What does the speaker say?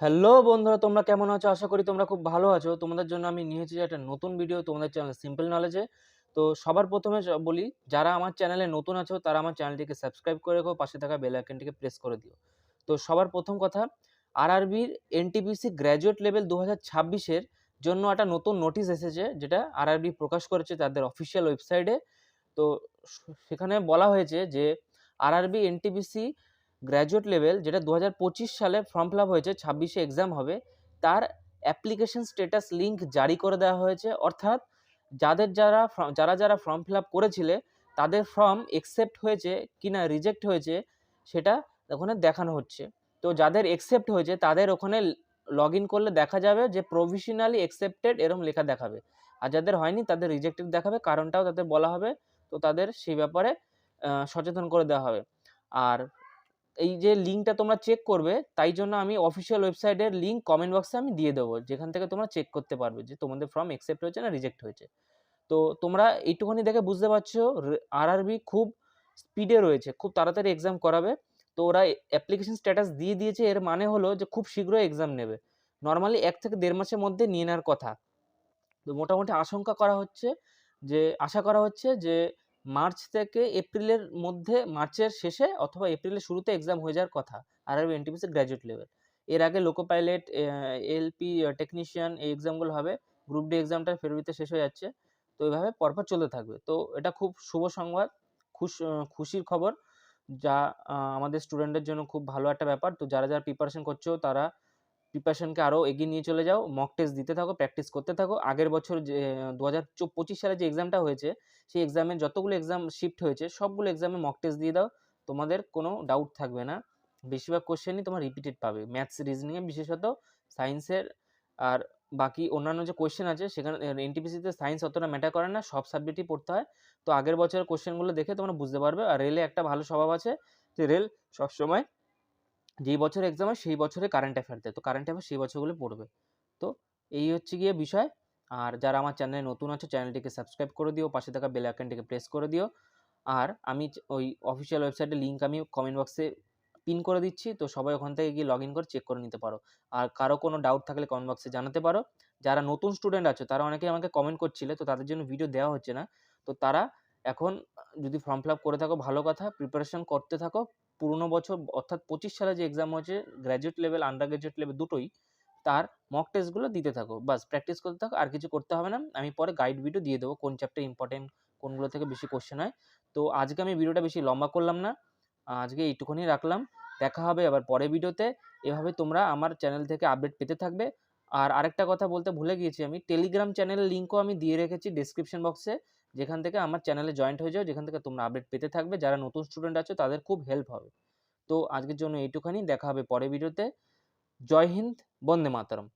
Hello বন্ধুরা, তোমরা কেমন আছো? আশা করি তোমরা খুব ভালো আছো। তোমাদের জন্য আমি নিয়ে এসেছি একটা নতুন ভিডিও তোমাদের চ্যানেল সিম্পল নলেজে। তো সবার প্রথমে বলি, যারা আমার চ্যানেলে নতুন আছো তারা আমার চ্যানেলটিকে সাবস্ক্রাইব করে রেখো, পাশে থাকা বেল আইকনটিকে প্রেস করে দিও। তো সবার প্রথম কথা, আরআরবির এনটিপিসি গ্র্যাজুয়েট লেভেল 2026 এর জন্য একটা নতুন নোটিশ এসেছে, যেটা আরআরবি প্রকাশ করেছে তাদের অফিসিয়াল ওয়েবসাইটে। তো সেখানে বলা হয়েছে যে আরআরবি এনটিপিসি গ্র্যাজুয়েট লেভেল, যেটা 2025 সালে ফর্ম ফিল আপ হয়েছে, 26-এ এক্সাম হবে, তার অ্যাপ্লিকেশন স্ট্যাটাস লিঙ্ক জারি করে দেওয়া হয়েছে। অর্থাৎ যারা ফর্ম ফিল আপ করেছিলে তাদের ফর্ম একসেপ্ট হয়েছে কি না রিজেক্ট হয়েছে সেটা ওখানে দেখানো হচ্ছে। তো যাদের একসেপ্ট হয়েছে তাদের ওখানে লগ ইন করলে দেখা যাবে যে প্রভিশনালি একসেপ্টেড এরকম লেখা দেখাবে, আর যাদের হয়নি তাদের রিজেক্টেড দেখাবে, কারণটাও তাদের বলা হবে। তো তাদের সেই ব্যাপারে সচেতন করে দেওয়া হবে। আর এই যে লিঙ্কটা তোমরা চেক করবে, তাই জন্য আমি অফিসিয়াল ওয়েবসাইটের লিঙ্ক কমেন্ট বক্সে আমি দিয়ে দেবো, যেখান থেকে তোমরা চেক করতে পারবে যে তোমাদের ফর্ম অ্যাকসেপ্ট হয়েছে না রিজেক্ট হয়েছে। তো তোমরা এইটুখানি দেখে বুঝতে পারছো আরআরবি খুব স্পিডে রয়েছে, খুব তাড়াতাড়ি এক্সাম করাবে। তো ওরা অ্যাপ্লিকেশন স্ট্যাটাস দিয়ে দিয়েছে, এর মানে হলো যে খুব শীঘ্রই এক্সাম নেবে। নর্মালি 1 থেকে 1.5 মাসের মধ্যে নিয়ে নেওয়ার কথা। তো মোটামুটি আশা করা হচ্ছে যে মার্চ থেকে এপ্রিলের মধ্যে, মার্চের শেষে অথবা এপ্রিলের শুরুতে এক্সাম হয়ে যাওয়ার কথা আরআরবি এনটিপিসি গ্র্যাজুয়েট লেভেল। এর আগে লোকো পাইলট, এলপি টেকনিশিয়ান এই এক্সামগুলো হবে। গ্রুপ ডি এক্সামটা ফেব্রুয়ারিতে শেষ হয়ে যাচ্ছে। তো এইভাবে পরপর চলতে থাকবে। তো এটা খুব শুভ সংবাদ, খুশির খবর, যা আমাদের স্টুডেন্টদের জন্য খুব ভালো একটা ব্যাপার। তো যারা প্রিপারেশন করছো তারা প্রিপারেশনকে আরও এগিয়ে নিয়ে চলে যাও, মক টেস্ট দিতে থাকো, প্র্যাকটিস করতে থাকো। আগের বছর যে 2025 সালে যে এক্সামটা হয়েছে, সেই এক্সামের যতগুলো এক্সাম শিফট হয়েছে সবগুলো এক্সামে মক টেস্ট দিয়ে দাও, তোমাদের কোনো ডাউট থাকবে না। বেশিরভাগ কোশ্চেনই তোমার রিপিটেড পাবে, ম্যাথস রিজনিংয়ে বিশেষত, সায়েন্সের। আর বাকি অন্যান্য যে কোশ্চেন আছে সেখানে এনটিপিসিতে সায়েন্স অতটা ম্যাটার করে না, সব সাবজেক্টই পড়তে হয়। তো আগের বছরের কোশ্চেনগুলো দেখে তোমরা বুঝতে পারবে। আর রেলে একটা ভালো স্বভাব আছে যে রেল সবসময় যেই বছর এক্সাম হয় সেই বছরে কারেন্ট অ্যাফেয়ার দেয়, তো কারেন্ট অ্যাফেয়ার সেই বছরগুলো পড়বে। তো এই হচ্ছে গিয়ে বিষয়। আর যারা আমার চ্যানেলে নতুন আছে চ্যানেলটিকে সাবস্ক্রাইব করে দিও, পাশে থাকা বেল আইকনটিকে প্রেস করে দিও। আর আমি ওই অফিসিয়াল ওয়েবসাইটের লিঙ্ক আমি কমেন্ট বক্সে পিন করে দিচ্ছি, তো সবাই ওখান থেকে গিয়ে লগ ইন করে চেক করে নিতে পারো। আর কারো কোনো ডাউট থাকলে কমেন্ট বক্সে জানাতে পারো। যারা নতুন স্টুডেন্ট আছে তারা অনেকেই আমাকে কমেন্ট করছিলে, তো তাদের জন্য ভিডিও দেওয়া হচ্ছে না। তো তারা এখন যদি ফর্ম ফিল আপ করে থাকো ভালো কথা, প্রিপারেশন করতে থাকো। পুরনো বছর অর্থাৎ 25 সালে যে এক্সাম হয়েছে graduate level, under graduate level দুটোই, তার মক টেস্টগুলো দিতে থাকো, বাস প্র্যাকটিস করতে থাকো, আর কিছু করতে হবে না। আমি পরে গাইড ভিডিও দিয়ে দেবো কোন চ্যাপ্টার ইম্পর্টেন্ট, কোনগুলো থেকে বেশি কোশ্চেন হয়। তো আজকে আমি ভিডিওটা বেশি লম্বা করলাম না, আজকে এইটুকুনি রাখলাম। দেখা হবে আবার পরের ভিডিওতে। এভাবে তোমরা আমার চ্যানেল থেকে আপডেট পেতে থাকবে। আর আরেকটা কথা বলতে ভুলে গিয়েছি, আমি টেলিগ্রাম চ্যানেলের লিঙ্কও আমি দিয়ে রেখেছি ডেসক্রিপশন বক্সে, যেখান থেকে আমার চ্যানেলে জয়েন্ট হয়ে যাও, যেখান থেকে তোমরা আপডেট পেতে থাকবে। যারা নতুন স্টুডেন্ট আছো তাদের খুব হেল্প হবে। তো আজকের জন্য এইটুখানি, দেখা হবে পরের ভিডিওতে। জয় হিন্দ, বন্দে মাতরম।